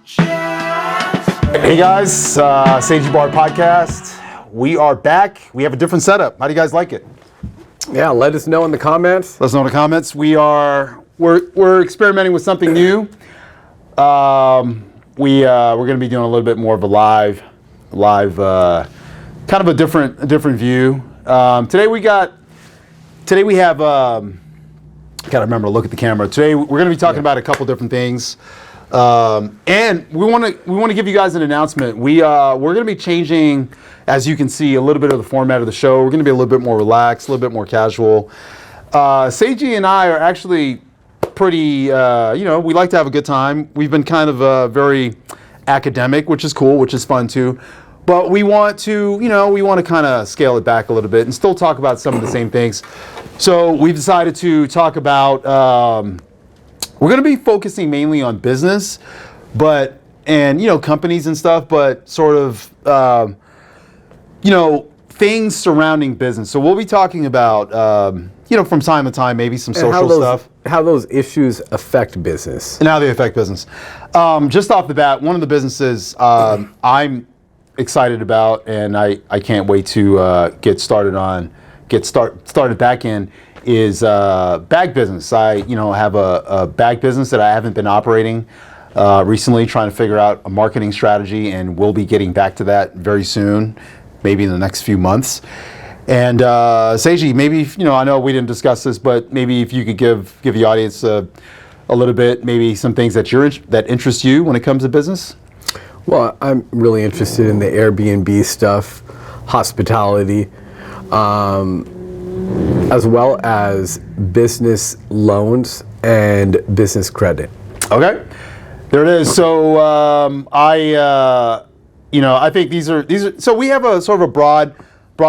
Hey guys, Seiji Bar Podcast. We are back. We have a different setup. How do you guys like it? Yeah, let us know in the comments. Let us know in the comments. We're experimenting with something new. We're going to be doing a little bit more of a live, kind of a different view. Today we have. Gotta remember to look at the camera. Today we're going to be talking about a couple different things. And we want to give you guys an announcement. We're going to be changing, as you can see, a little bit of the format of the show. We're going to be a little bit more relaxed, a little bit more casual. Seiji and I are actually pretty, we like to have a good time. We've been kind of very academic, which is cool, which is fun too. But we want to kind of scale it back a little bit and still talk about some of the same things. So we've decided to talk about, we're going to be focusing mainly on business, and companies and stuff, but sort of, things surrounding business. So we'll be talking about, from time to time, maybe some social stuff. How those issues affect business. And how they affect business. Just off the bat, one of the businesses I'm excited about, and I can't wait to get started back in, is bag business. I have a bag business that I haven't been operating recently, trying to figure out a marketing strategy, and we'll be getting back to that very soon, maybe in the next few months. And Seiji, maybe I know we didn't discuss this, but maybe if you could give the audience a little bit, maybe some things that interest you when it comes to business. Well, I'm really interested in the Airbnb stuff, hospitality, as well as business loans and business credit. Okay, there it is. So I think these are. So we have a sort of a broad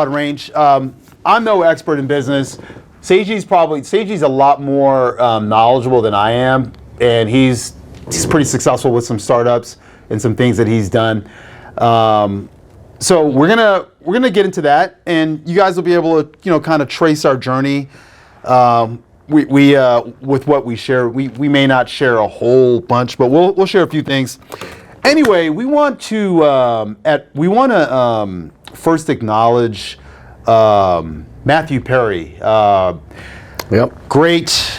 range. I'm no expert in business. Seiji's a lot more knowledgeable than I am, and he's pretty successful with some startups and some things that he's done. So we're gonna get into that, and you guys will be able to kind of trace our journey. We with what we share. We may not share a whole bunch, but we'll share a few things. Anyway, we want to first acknowledge Matthew Perry. Yep. Great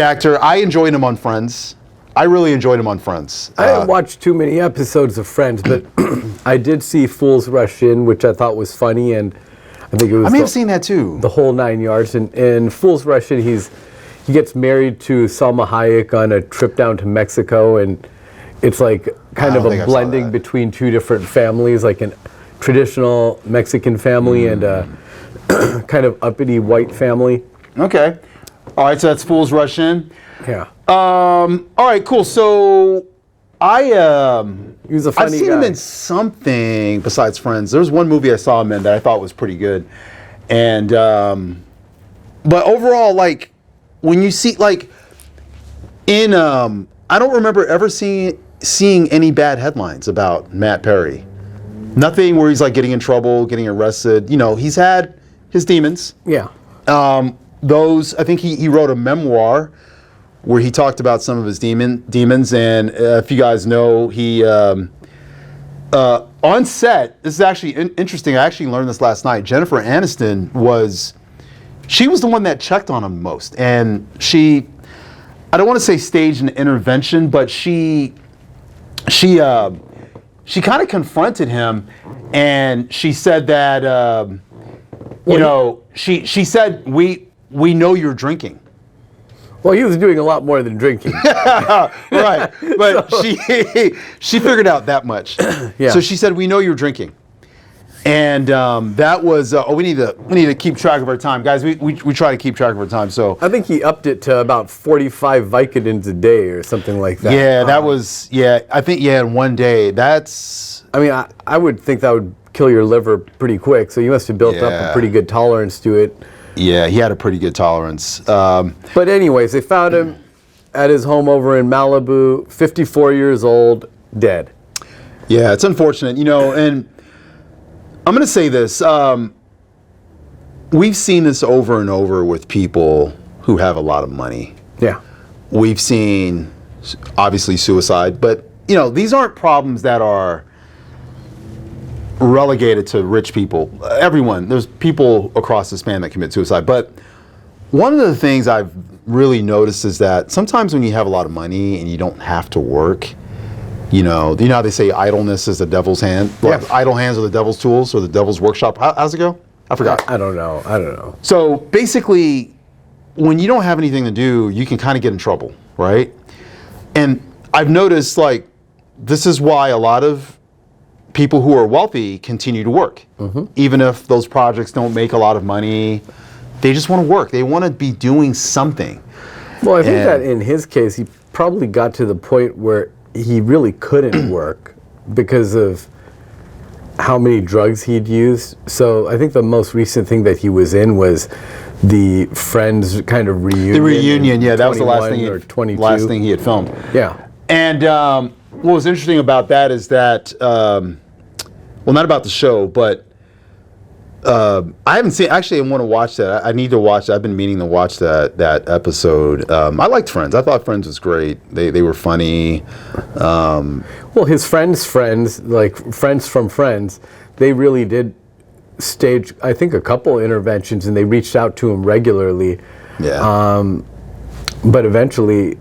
actor. I enjoyed him on Friends. I really enjoyed him on Friends. I didn't watch too many episodes of Friends, but I did see Fools Rush In, which I thought was funny, and I think it was. I may have seen that too. The whole 9 yards. And Fools Rush In, he gets married to Salma Hayek on a trip down to Mexico, and it's like kind of a blending between two different families, like a traditional Mexican family and a kind of uppity white family. Okay. All right, so that's Fools Rush In. Yeah. All right, cool. So he was a funny I've seen guy. him in something besides Friends. There was one movie I saw him in that I thought was pretty good. And but overall, like when you see I don't remember ever seeing any bad headlines about Matt Perry. Nothing where he's like getting in trouble, getting arrested. He's had his demons. Yeah. I think he wrote a memoir where he talked about some of his demons, and if you guys know, he on set. This is actually interesting. I actually learned this last night. Jennifer Aniston was the one that checked on him most, and I don't want to say staged an intervention, but she kind of confronted him, and she said that she said we know you're drinking. Well, he was doing a lot more than drinking. Right, but she figured out that much. Yeah. So she said, "We know you're drinking," and that was. We need to keep track of our time, guys. We try to keep track of our time. So I think he upped it to about 45 Vicodins a day or something like that. yeah, that was I think in one day. That's. I mean, I would think that would kill your liver pretty quick. So you must have built up a pretty good tolerance to it. Yeah, he had a pretty good tolerance. But anyways, they found him at his home over in Malibu, 54 years old, dead. Yeah, it's unfortunate, and I'm going to say this. We've seen this over and over with people who have a lot of money. Yeah. We've seen, obviously, suicide, but these aren't problems that are relegated to rich people. Everyone, there's people across the span that commit suicide. But one of the things I've really noticed is that sometimes when you have a lot of money and you don't have to work, you know how they say idleness is the devil's hand? Yeah. Idle hands are the devil's tools or the devil's workshop. How's it go? I forgot. I don't know. So basically, when you don't have anything to do, you can kind of get in trouble, right? And I've noticed, like, this is why a lot of people who are wealthy continue to work. Even if those projects don't make a lot of money, they just want to work. They want to be doing something. Well, I think that in his case, he probably got to the point where he really couldn't work because of how many drugs he'd used. So I think the most recent thing that he was in was the Friends kind of reunion. The reunion, yeah, that was the last thing. Or 22. Last thing he had filmed. Yeah. And what was interesting about that is that, well, not about the show, but I haven't seen. Actually, I want to watch that. I need to watch. I've been meaning to watch that episode. I liked Friends. I thought Friends was great. They were funny. Well, his friends, like friends from Friends, they really did stage, I think, a couple interventions, and they reached out to him regularly. Yeah. But eventually,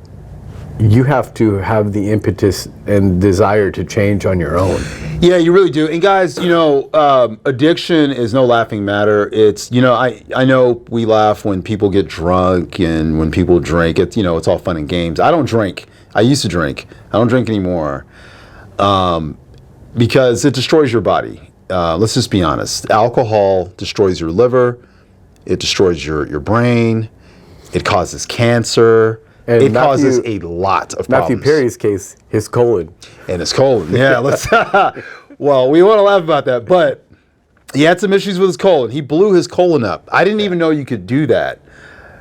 you have to have the impetus and desire to change on your own. Yeah, you really do. And guys, addiction is no laughing matter. It's, I know we laugh when people get drunk and when people drink. It's, it's all fun and games. I don't drink. I used to drink. I don't drink anymore because it destroys your body. Let's just be honest. Alcohol destroys your liver. It destroys your brain. It causes cancer. And it causes a lot of problems. Matthew Perry's case, his colon. And his colon, yeah. Let's. Well, we want to laugh about that, but he had some issues with his colon. He blew his colon up. I didn't even know you could do that.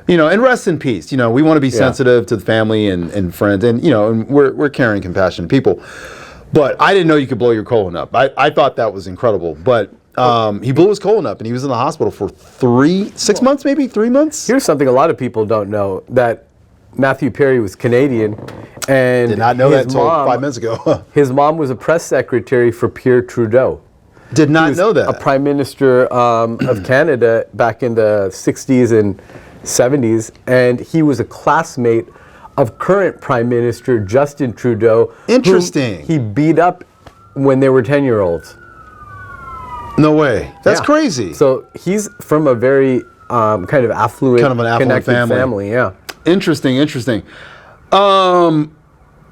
And rest in peace. We want to be sensitive to the family and friends, and and we're caring, compassionate people. But I didn't know you could blow your colon up. I thought that was incredible. But he blew his colon up, and he was in the hospital for 6 months, maybe 3 months. Here's something a lot of people don't know, that Matthew Perry was Canadian, and did not know that until 5 minutes ago. His mom was a press secretary for Pierre Trudeau. Did not know that. A prime minister of Canada back in the 60s and 70s, and he was a classmate of current Prime Minister Justin Trudeau. Interesting. He beat up when they were 10-year-olds. No way. That's crazy. So he's from a very kind of affluent, connected family. Yeah. Interesting.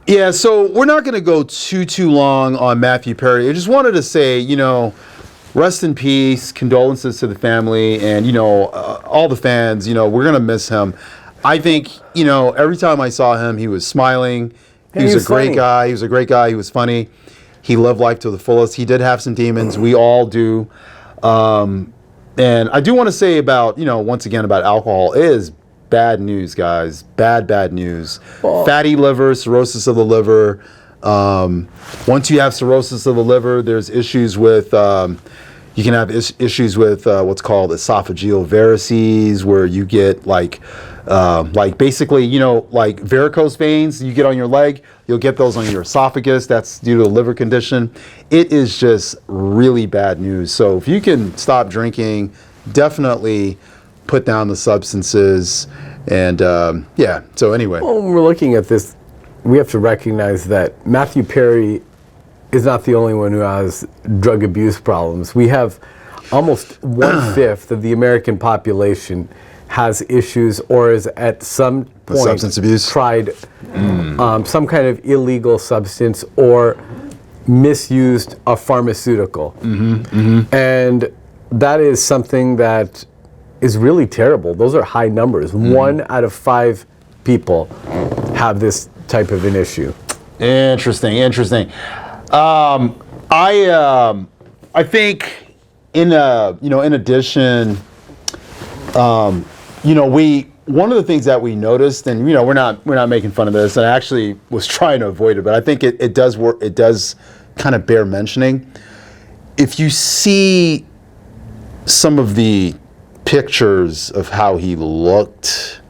Yeah, so we're not going to go too long on Matthew Perry. I just wanted to say, rest in peace, condolences to the family, and, all the fans, we're going to miss him. I think, every time I saw him, he was smiling. He was a great guy. He was a great guy. He was funny. He lived life to the fullest. He did have some demons. We all do. And I do want to say about, once again, about alcohol is bad news, guys. Bad news. Oh. Fatty liver, cirrhosis of the liver. Once you have cirrhosis of the liver, there's issues with, you can have issues with what's called esophageal varices, where you get like basically, like varicose veins you get on your leg, you'll get those on your esophagus. That's due to a liver condition. It is just really bad news. So if you can stop drinking, definitely put down the substances. And so anyway. Well, when we're looking at this, we have to recognize that Matthew Perry is not the only one who has drug abuse problems. We have almost 1/5 of the American population has issues or is at some point substance abuse. Tried some kind of illegal substance or misused a pharmaceutical. And that is something that is really terrible. Those are high numbers. 1 out of 5 people have this type of an issue. Interesting. I think in addition, one of the things that we noticed, and we're not making fun of this, and I actually was trying to avoid it, but I think it does work. It does kind of bear mentioning. If you see some of the pictures of how he looked,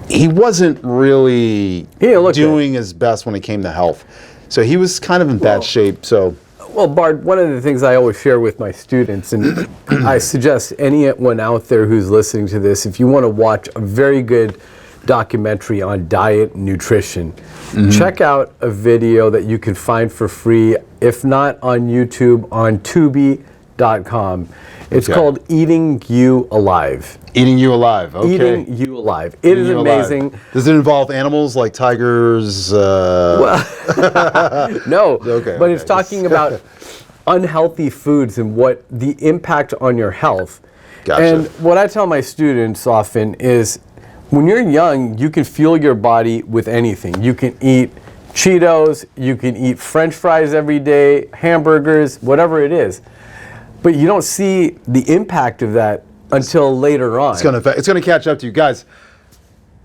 he wasn't really doing his best when it came to health. So he was kind of in bad shape. So Well, Bard, one of the things I always share with my students, and I suggest anyone out there who's listening to this, if you want to watch a very good documentary on diet and nutrition, check out a video that you can find for free, if not on YouTube, on Tubi.com. It's called Eating You Alive. Eating You Alive. Okay. Eating You Alive. It is amazing. Does it involve animals like tigers? No, but it's talking about unhealthy foods and what the impact on your health. Gotcha. And what I tell my students often is when you're young, you can fuel your body with anything. You can eat Cheetos, you can eat French fries every day, hamburgers, whatever it is. But you don't see the impact of that until later on. It's gonna catch up to you guys.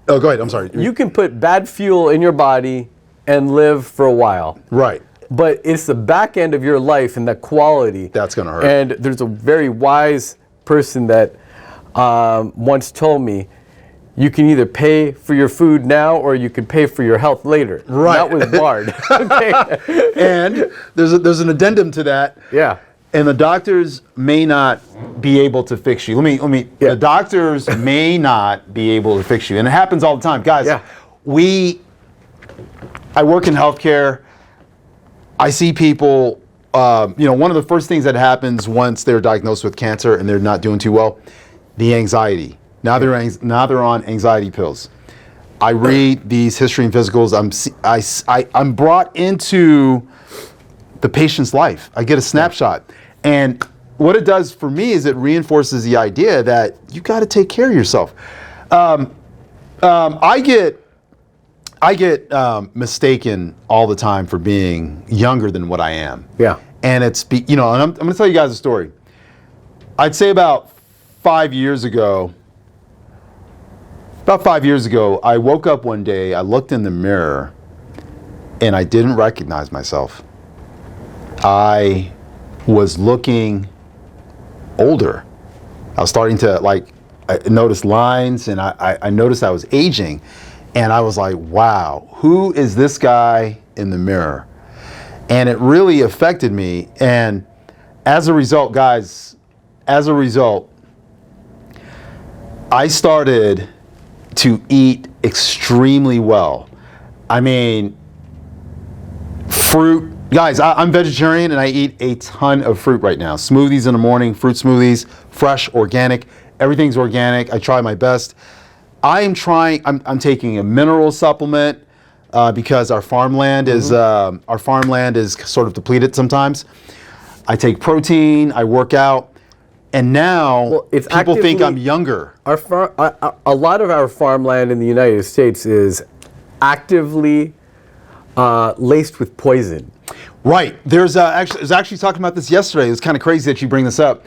Oh, go ahead. I'm sorry. You can put bad fuel in your body and live for a while. Right. But it's the back end of your life and the quality. That's going to hurt. And there's a very wise person that once told me, you can either pay for your food now or you can pay for your health later. Right. That was Bard. Okay. And there's an addendum to that. Yeah. And the doctors may not be able to fix you. The doctors may not be able to fix you. And it happens all the time. Guys, Yeah. I work in healthcare. I see people, one of the first things that happens once they're diagnosed with cancer and they're not doing too well, the anxiety. Now they're on anxiety pills. I read these history and physicals. I'm brought into the patient's life. I get a snapshot. And what it does for me is it reinforces the idea that you got to take care of yourself. I get mistaken all the time for being younger than what I am. Yeah. And and I'm going to tell you guys a story. I'd say about 5 years ago, I woke up one day, I looked in the mirror, and I didn't recognize myself. I was looking older. I was starting to I noticed lines, and I noticed I was aging. And I was like, wow, who is this guy in the mirror? And it really affected me. And as a result, guys, I started to eat extremely well. I mean, fruit. Guys, I'm vegetarian and I eat a ton of fruit right now. Smoothies in the morning, fruit smoothies, fresh, organic. Everything's organic. I try my best. I'm taking a mineral supplement because our farmland is sort of depleted sometimes. I take protein, I work out, and now people think I'm younger. A lot of our farmland in the United States is actively laced with poison. Right. I was actually talking about this yesterday. It was kind of crazy that you bring this up.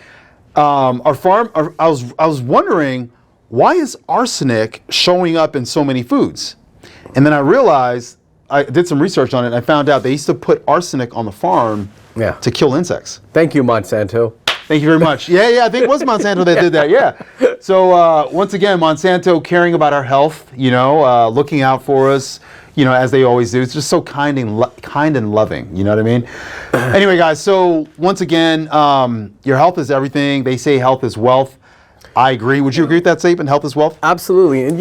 I was wondering, why is arsenic showing up in so many foods? And then I realized, I did some research on it, and I found out they used to put arsenic on the farm to kill insects. Thank you, Monsanto. Thank you very much. Yeah, I think it was Monsanto that did that, yeah. So once again, Monsanto caring about our health, looking out for us, as they always do. It's just so kind and loving, you know what I mean? Anyway, guys, so once again, your health is everything. They say health is wealth. I agree. Would you agree with that statement, health is wealth? Absolutely. And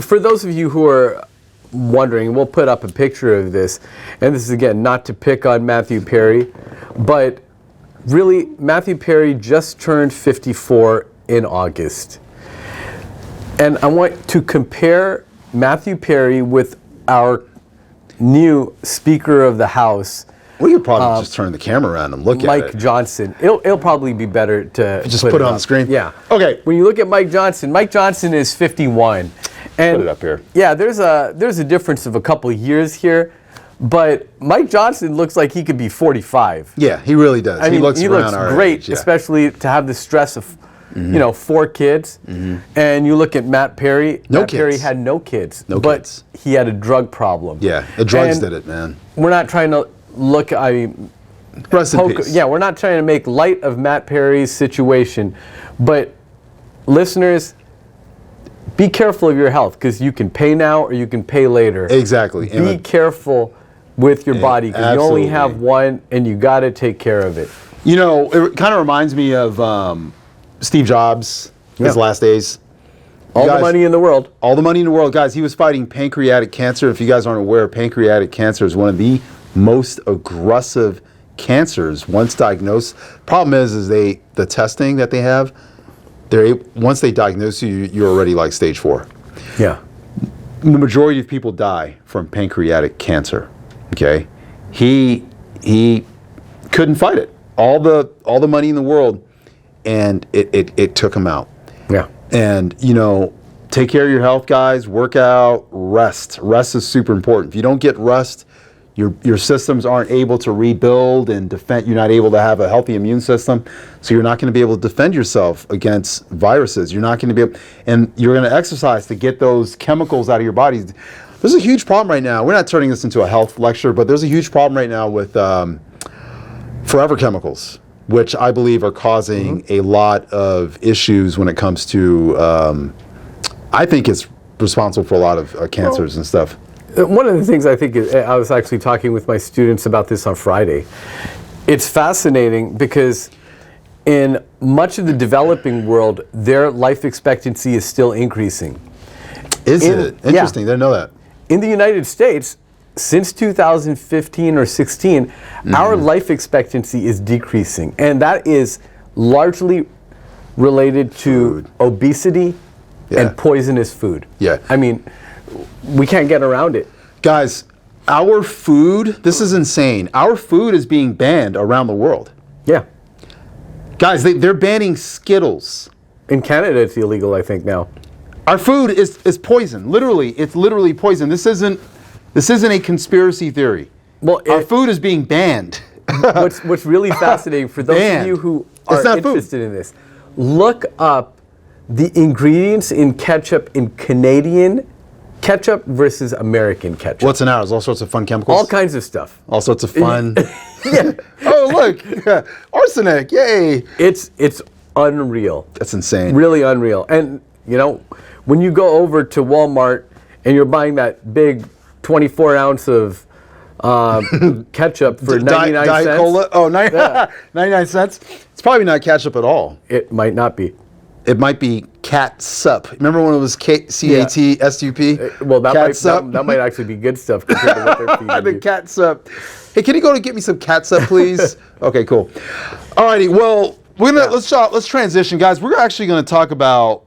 for those of you who are wondering, we'll put up a picture of this. And this is, again, not to pick on Matthew Perry, but really, Matthew Perry just turned 54 in August. And I want to compare Matthew Perry with our new Speaker of the House. We could probably just turn the camera around and look at it. Mike Johnson. It'll probably be better to just put it on the screen. Yeah. Okay. When you look at Mike Johnson is 51. And put it up here. Yeah, there's a difference of a couple of years here, but Mike Johnson looks like he could be 45. Yeah, he really does. I mean, he looks our great, age, yeah. especially to have the stress of 4 kids. And you look at Matt Perry. Matt Perry had no kids. But he had a drug problem. Yeah, the drugs did it, man. We're not trying to look, rest in peace. Yeah, we're not trying to make light of Matt Perry's situation. But listeners, be careful of your health, because you can pay now or you can pay later. Exactly. Be careful with your body, because you only have absolutely. one, and you got to take care of it. You know, it kind of reminds me of Steve Jobs, his Yeah. last days. All the Guys, money in the world. All the money in the world. Guys, he was fighting pancreatic cancer. If you guys aren't aware, pancreatic cancer is one of the most aggressive cancers once diagnosed. Problem is the testing that they have, once they diagnose you, you're already like stage 4. Yeah. The majority of people die from pancreatic cancer. Okay, he couldn't fight it. All the money in the world, and it took him out. Yeah. And you know, take care of your health, guys. Work out, rest. Rest is super important. If you don't get rest, your systems aren't able to rebuild and defend. You're not able to have a healthy immune system, so you're not going to be able to defend yourself against viruses. You're not going to be able, and you're going to exercise to get those chemicals out of your body. There's a huge problem right now. We're not turning this into a health lecture, but there's a huge problem right now with forever chemicals, which I believe are causing a lot of issues when it comes to, I think it's responsible for a lot of cancers and stuff. One of the things I think is, I was actually talking with my students about this on Friday. It's fascinating because in much of the developing world, their life expectancy is still increasing. Is it? Interesting. Didn't know that. In the United States, since 2015 or 16, our life expectancy is decreasing. And that is largely related to obesity and poisonous food. Yeah. I mean, we can't get around it. Guys, our food, this is insane. Our food is being banned around the world. Yeah. Guys, they're banning Skittles. In Canada, it's illegal, I think, now. Our food is poison. Literally, it's literally poison. This isn't a conspiracy theory. Well, Our food is being banned. what's really fascinating for those Banned. of you who It's are not food. interested in this, look up the ingredients in ketchup in Canadian ketchup versus American ketchup. What's in ours? All sorts of fun chemicals? All kinds of stuff. All sorts of fun. Yeah. Oh, look. Arsenic. Yay. It's unreal. That's insane. Really unreal. And, you know, when you go over to Walmart and you're buying that big 24 ounce of ketchup for 99 Diet cents. Cola? Oh, 99 cents? It's probably not ketchup at all. It might not be. It might be catsup. Remember when it was C-A-T-S-U-P? Well, that Catsup? that might actually be good stuff compared to what they're feeding The you. catsup. Hey, can you go to get me some catsup, please? Okay, cool. Alrighty, well, let's transition, guys. We're actually going to talk about